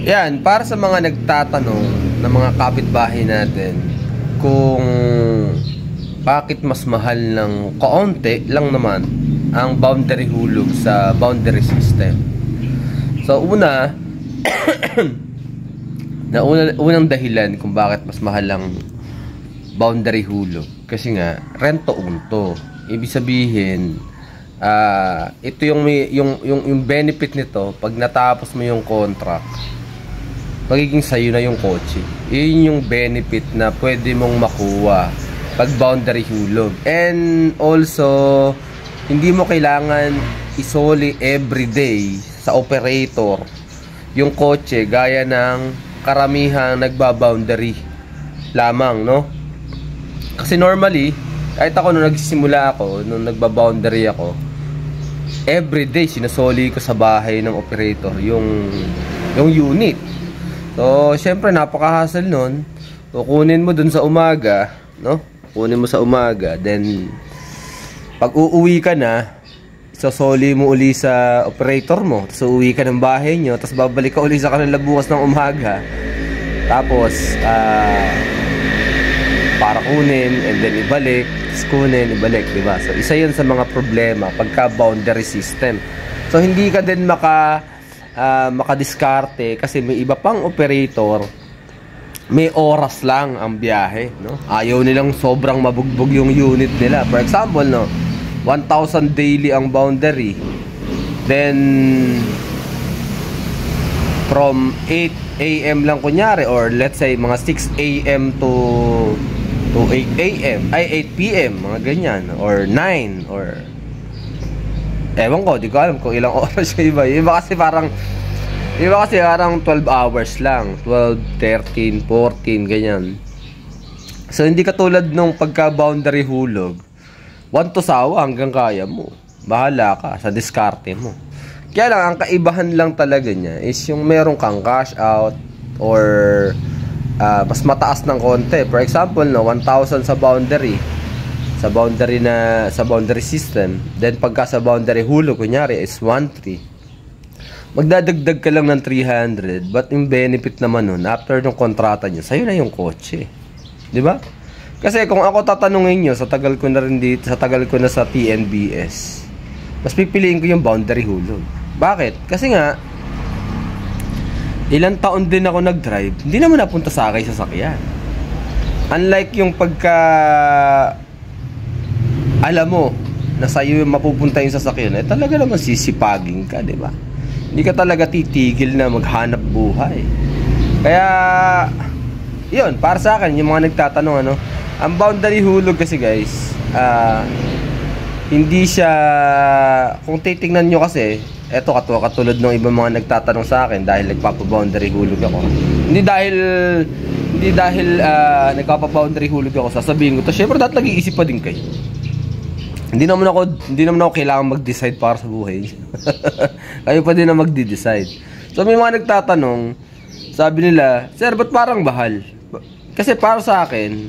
Yan, para sa mga nagtatanong ng mga kapitbahay natin kung bakit mas mahal ng kaunti lang naman ang boundary hulog sa boundary system. So unang dahilan kung bakit mas mahal ang boundary hulog kasi nga rento unto. Ibig sabihin ito yung benefit nito pag natapos mo yung contract, magiging sayo na yung kotse. Yun yung benefit na pwede mong makuha pag boundary hulog. And also, hindi mo kailangan isoli everyday sa operator yung kotse gaya ng karamihang nagba-boundary lamang, no? Kasi normally, kahit ako nung nagsisimula ako, nung nagba-boundary ako, everyday sinasoli ko sa bahay ng operator yung unit. So, syempre napaka-hassle nun. Kukunin mo dun sa umaga, no? Kunin mo sa umaga, then pag uuwi ka na, sasoli mo uli sa operator mo. Tapos uuwi ka ng bahay nyo, tapos babalik ka uli sa kanila bukas ng umaga. Tapos, para kunin, and then ibalik, tapos kunin, ibalik, diba? So, isa yun sa mga problema pagka boundary system. So, hindi ka din makadiskarte kasi may iba pang operator, may oras lang ang biyahe, no? Ayaw nilang sobrang mabugbog yung unit nila. For example, no, 1,000 daily ang boundary. Then from 8 AM lang kunyari, or let's say mga 6 AM to 8 AM, ay 8 PM, mga ganyan, or 9, or ewan ko, di ko alam kung ilang oras yung iba. Iba kasi parang 12 hours lang, 12, 13, 14, ganyan. So hindi katulad nung pagka boundary hulog, 1 to sawa hanggang kaya mo, bahala ka sa diskarte mo. Kaya lang, ang kaibahan lang talaga niya is yung meron kang cash out or mas mataas ng konti. For example, no, 1,000 sa boundary system, then pagka sa boundary hulog kunyari is 1,300, magdadagdag ka lang ng 300, but yung benefit naman nun after ng kontrata nyo, sa'yo na yung kotse, di ba? Kasi kung ako tatanungin nyo, sa tagal ko na rin dito, sa tagal ko na sa TNBS, mas pipiliin ko yung boundary hulog. Bakit? Kasi nga ilang taon din ako nag-drive, hindi naman napunta sa akin sa sasakyan. Unlike yung pagka alam mo na sa'yo yung mapupunta yung sasakyan, talaga naman sisipagin ka, di ba? Hindi ka talaga titigil na maghanap buhay. Kaya yun, para sa akin, yung mga nagtatanong, ano, ang boundary hulog kasi guys, hindi siya, kung titingnan nyo kasi, eto katulad ng ibang mga nagtatanong sa akin dahil nagpapa-boundary hulog ako. Hindi dahil nagpapa-boundary hulog ako, sasabihin ko to, syempre dapat nag-iisip pa din kayo. Hindi naman ako kailangan mag-decide para sa buhay. Kayo pa din na magde-decide. So may mga nagtatanong, sabi nila, sir, ba't parang mahal? Kasi para sa akin,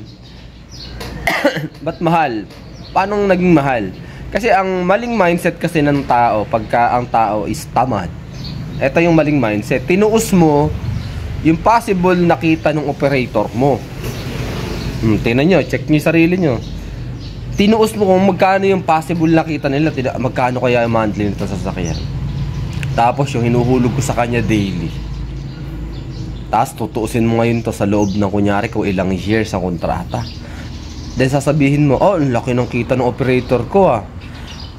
ba't mahal? Paano naging mahal? Kasi ang maling mindset kasi ng tao, pagka ang tao is tamad, ito yung maling mindset. Tinuos mo yung possible nakita ng operator mo. Tingnan nyo, check nyo yung sarili nyo. Tinuos mo kung magkano yung possible nakita nila, magkano kaya yung monthly nito sa sasakyan. Tapos yung hinuhulog ko sa kanya daily. Tapos tutuusin mo ngayon to sa loob ng kunyari kung ilang years ang kontrata. Then sasabihin mo, oh, ang laki ng kita ng operator ko ah.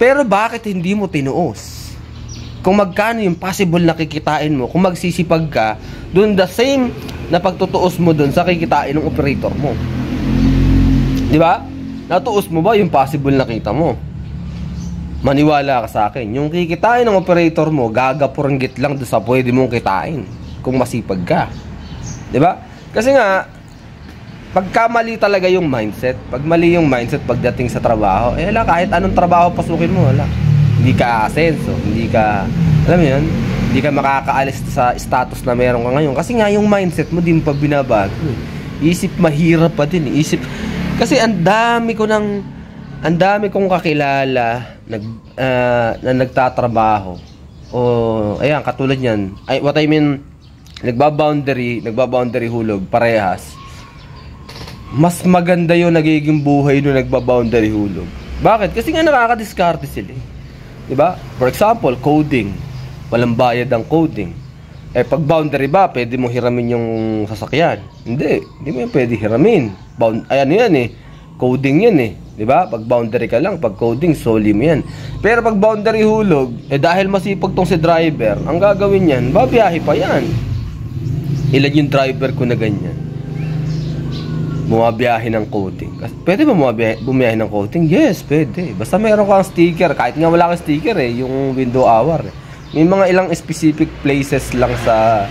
Pero bakit hindi mo tinuos? Kung magkano yung possible na kikitain mo, kung magsisipag ka, dun the same na pagtutuos mo dun sa kikitain ng operator mo. Di ba? Natuos mo ba yung possible na kita mo? Maniwala ka sa akin. Yung kikitain ng operator mo, gagapuranggit lang dun sa pwede mong kitain kung masipag ka. Di ba? Kasi nga, pagka mali talaga yung mindset, pag mali yung mindset pagdating sa trabaho, wala, kahit anong trabaho pasukin mo, wala. Hindi ka asenso, hindi ka, alam mo yun, hindi ka makakaalis sa status na meron ka ngayon. Kasi nga yung mindset mo din pa binabago. Isip mahirap pa din, isip. Kasi ang dami kong kakilala na nagtatrabaho. O, ayan, katulad yan. What I mean, nagba-boundary hulog, parehas, mas maganda yung nagiging buhay nung nagba-boundary hulog. Bakit? Kasi nga nakakadiskarte sila. Diba? For example, coding. Walang bayad ang coding. Eh, pag boundary ba, pwede mo hiramin yung sasakyan? Hindi mo yan pwede hiramin. Ano yan eh, coding yan eh. Diba? Pag boundary ka lang, pag coding, soli mo yan. Pero pag boundary hulog, eh dahil masipag tong si driver, ang gagawin yan, babiyahe pa yan. Ilan yung driver ko na ganyan? Bumabiyahe ng coding. Pwede ba bumiyahe ng coding? Yes, pwede. Basta meron kang sticker. Kahit nga wala kang sticker eh, yung window hour eh. May mga ilang specific places lang sa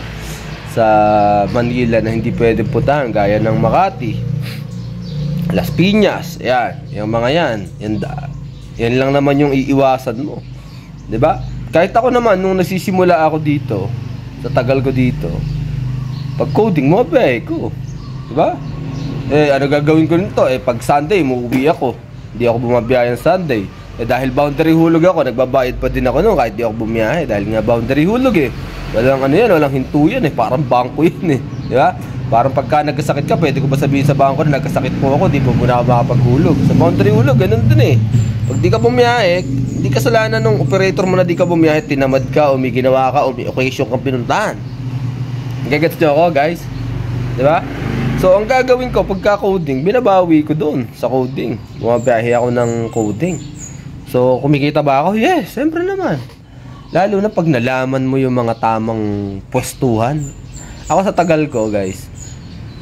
Manila na hindi pwede puntahan, gaya ng Makati, Las Piñas, yan, yung mga yan lang naman yung iiwasan mo, 'di ba? Kahit ako naman nung nagsisimula ako dito, sa tagal ko dito, pag coding mo ba ko, 'di ba? Eh ano gagawin ko nito? Eh pag Sunday umuwi ako, hindi ako bumabiyahe ng Sunday. Eh dahil boundary hulog ako, nagbabayad pa din ako noon kahit di ako bumiyahe dahil nga boundary hulog eh. Walang ano yan, walang hinto yan eh, parang bangko yan eh, di ba? Parang pagka nagkasakit ka, pwede ko ba sabihin sa bangko na nagkasakit po ako, di po muna ako makapaghulog. Sa boundary hulog, ganun din eh. Pag di ka bumiyahe, hindi kasalanan ng operator mo na di ka bumiyahe, tinamad ka, o may ginawa ka, o may occasion kang pinuntahan. Gagets nyo ako guys? Di ba? So ang gagawin ko pagka coding, binabawi ko doon sa coding. Bumabiyahe ako ng coding. So, kumikita ba ako? Yes, siyempre naman. Lalo na pag nalaman mo yung mga tamang pwestuhan. Ako sa tagal ko, guys,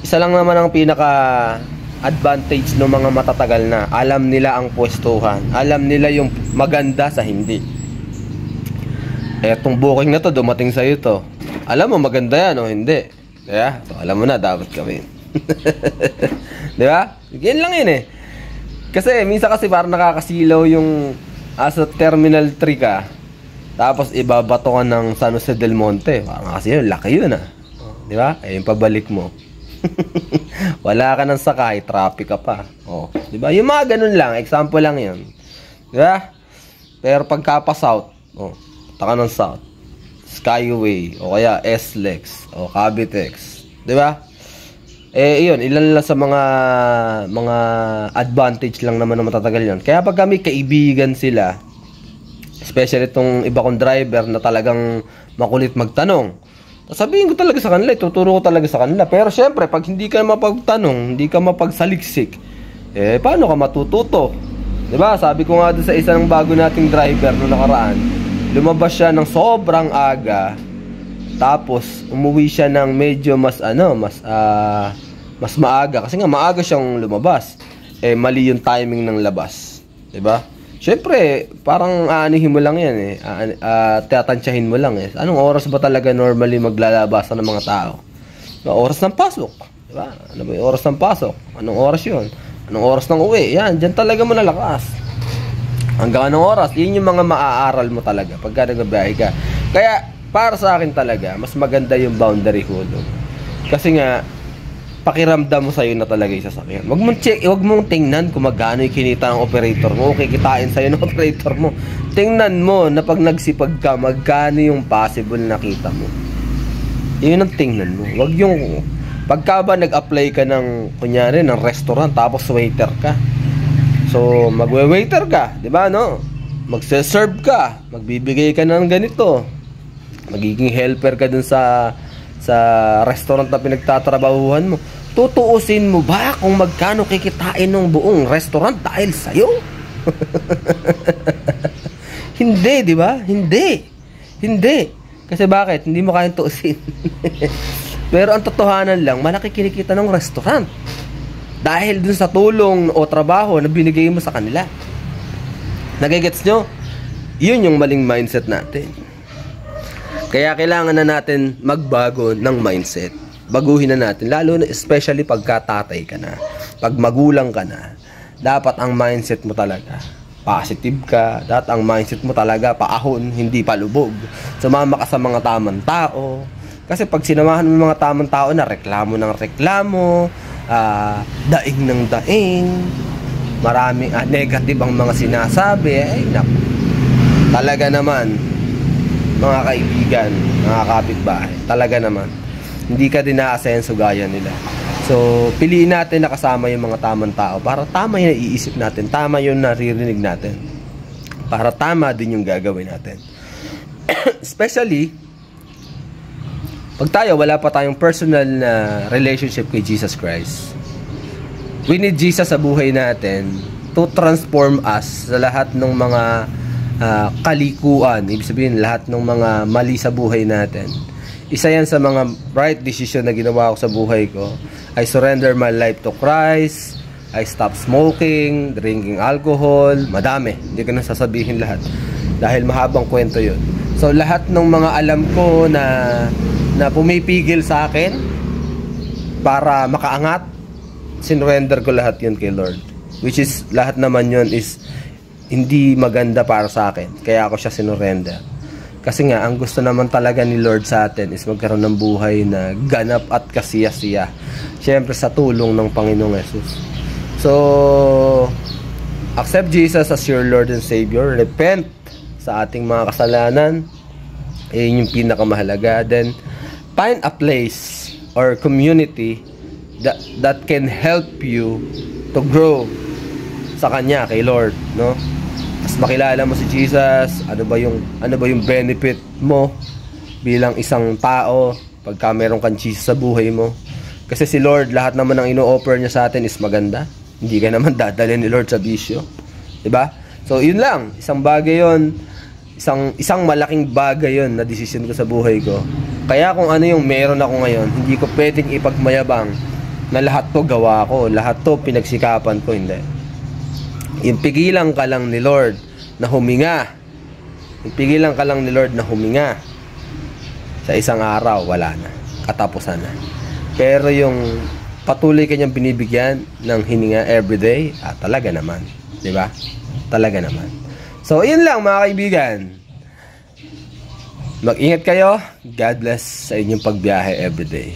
isa lang naman ang pinaka-advantage ng mga matatagal na. Alam nila ang pwestuhan. Alam nila yung maganda sa hindi. Etong booking na to, dumating sa'yo to. Alam mo, maganda yan o hindi. Kaya, so, alam mo na, dapat gawin. Di ba? Yan lang yun eh. Kasi minsan kasi parang nakakasilaw yung sa Terminal 3 ka, tapos ibabato ka ng San Jose del Monte. Parang kasi yun, laki yun di ba? Eh yung pabalik mo wala ka nang sakay, traffic ka pa. Di ba? Yung mga ganun lang, example lang yun. Di ba? Pero pagka pa south, taka ng south, Skyway, o kaya SLEX, o Cavitex, di ba? Eh, yun, ilan lang sa mga advantage lang naman na matatagal yun. Kaya pag kami kaibigan sila, especially itong iba kong driver na talagang makulit magtanong, sabihin ko talaga sa kanila, tuturo ko talaga sa kanila. Pero syempre, pag hindi ka mapagtanong, hindi ka mapagsaliksik, eh, paano ka matututo? Diba? Sabi ko nga doon sa isang bago nating driver noong nakaraan, lumabas siya ng sobrang aga, tapos umuwi siya ng medyo mas maaga kasi nga maaga siyang lumabas. Eh mali yung timing ng labas, 'di ba? Syempre, parang aanihin mo lang 'yan eh. Tatantyahin mo lang eh. Anong oras ba talaga normally maglalabasan ng mga tao? Oras ng pasok, 'di ba? Ano ba 'yung oras ng pasok? Anong oras 'yun? Anong oras ng uwi? Yan, diyan talaga mo nalakas. Hanggang anong oras? 'Yun yung mga maaaral mo talaga pagka nagbiyahe ka. Kaya para sa akin talaga, mas maganda yung boundary hulog. Kasi nga, pakiramdam mo sa'yo na talaga yung sasakyan. Huwag mong tingnan kung magkano yung kinita ng operator mo o kikitain sa'yo ng operator mo. Tingnan mo na pag nagsipag ka, magkano yung possible na kita mo. Yun ang tingnan mo. Huwag yung, pagka ba nag-apply ka ng, kunyari, ng restaurant, tapos waiter ka. So, magwe-waiter ka, di ba, no? Magse-serve ka, magbibigay ka ng ganito. Magiging helper ka dun sa restaurant na pinagtatrabahuhan mo. Tutuusin mo ba kung magkano kikitain ng buong restaurant dahil sa'yo? Hindi, di ba? Hindi. Kasi bakit? Hindi mo kayang tuusin. Pero ang totohanan lang, malaki kinikita ng restaurant dahil dun sa tulong o trabaho na binigay mo sa kanila. Nagigets nyo? Yun yung maling mindset natin. Kaya kailangan na natin magbago ng mindset. Baguhin na natin. Lalo na especially pagka tatay ka na. Pag magulang ka na. Dapat ang mindset mo talaga positive ka. Dapat ang mindset mo talaga paahon, hindi palubog. Sumama ka sa mga tamang tao. Kasi pag sinamahan mo yung mga tamang tao na reklamo ng reklamo, daing ng daing, maraming negative ang mga sinasabi, ay naku. Talaga naman, mga kaibigan, mga kapitbahay, talaga naman, Hindi ka din na-asenso gaya nila. So, piliin natin na kasama yung mga tamang tao para tama yung naiisip natin, tama yung naririnig natin, para tama din yung gagawin natin. Especially pag tayo wala pa tayong personal na relationship kay Jesus Christ. We need Jesus sa buhay natin to transform us sa lahat ng mga kalikuan, ibig sabihin lahat ng mga mali sa buhay natin. Isa yan sa mga right decision na ginawa ko sa buhay ko. I surrender my life to Christ. I stop smoking, drinking alcohol, madami, hindi ko na sasabihin lahat dahil mahabang kwento yun. So lahat ng mga alam ko na pumipigil sa akin para makaangat, sinurrender ko lahat yun kay Lord, which is lahat naman yun is hindi maganda para sa akin, kaya ako siya sinurrender. Kasi nga, ang gusto naman talaga ni Lord sa atin is magkaroon ng buhay na ganap at kasiya-siya. Siyempre sa tulong ng Panginoong Jesus. So, accept Jesus as your Lord and Savior. Repent sa ating mga kasalanan. Yun yung pinakamahalaga. Then, find a place or community that can help you to grow sa Kanya, kay Lord, no? Mas makilala mo si Jesus, ano ba yung benefit mo bilang isang tao pagka meron kang Jesus sa buhay mo. Kasi si Lord, lahat naman ang ino-offer niya sa atin is maganda. Hindi ka naman dadalhin ni Lord sa bisyo. 'Di ba? So, yun lang, isang bagay yun, isang malaking bagay yun na desisyon ko sa buhay ko. Kaya kung ano yung meron ako ngayon, hindi ko pwedeng ipagmayabang na lahat to gawa ko, lahat to pinagsikapan ko, hindi. Pigilan ka lang ni Lord na huminga. Pigilan ka lang ni Lord na huminga. Sa isang araw, wala na. Katapusan na. Pero yung patuloy kanyang binibigyan ng hininga everyday, talaga naman. Diba? Talaga naman. So, yun lang mga kaibigan. Mag-ingat kayo. God bless sa inyong pagbiyahe everyday.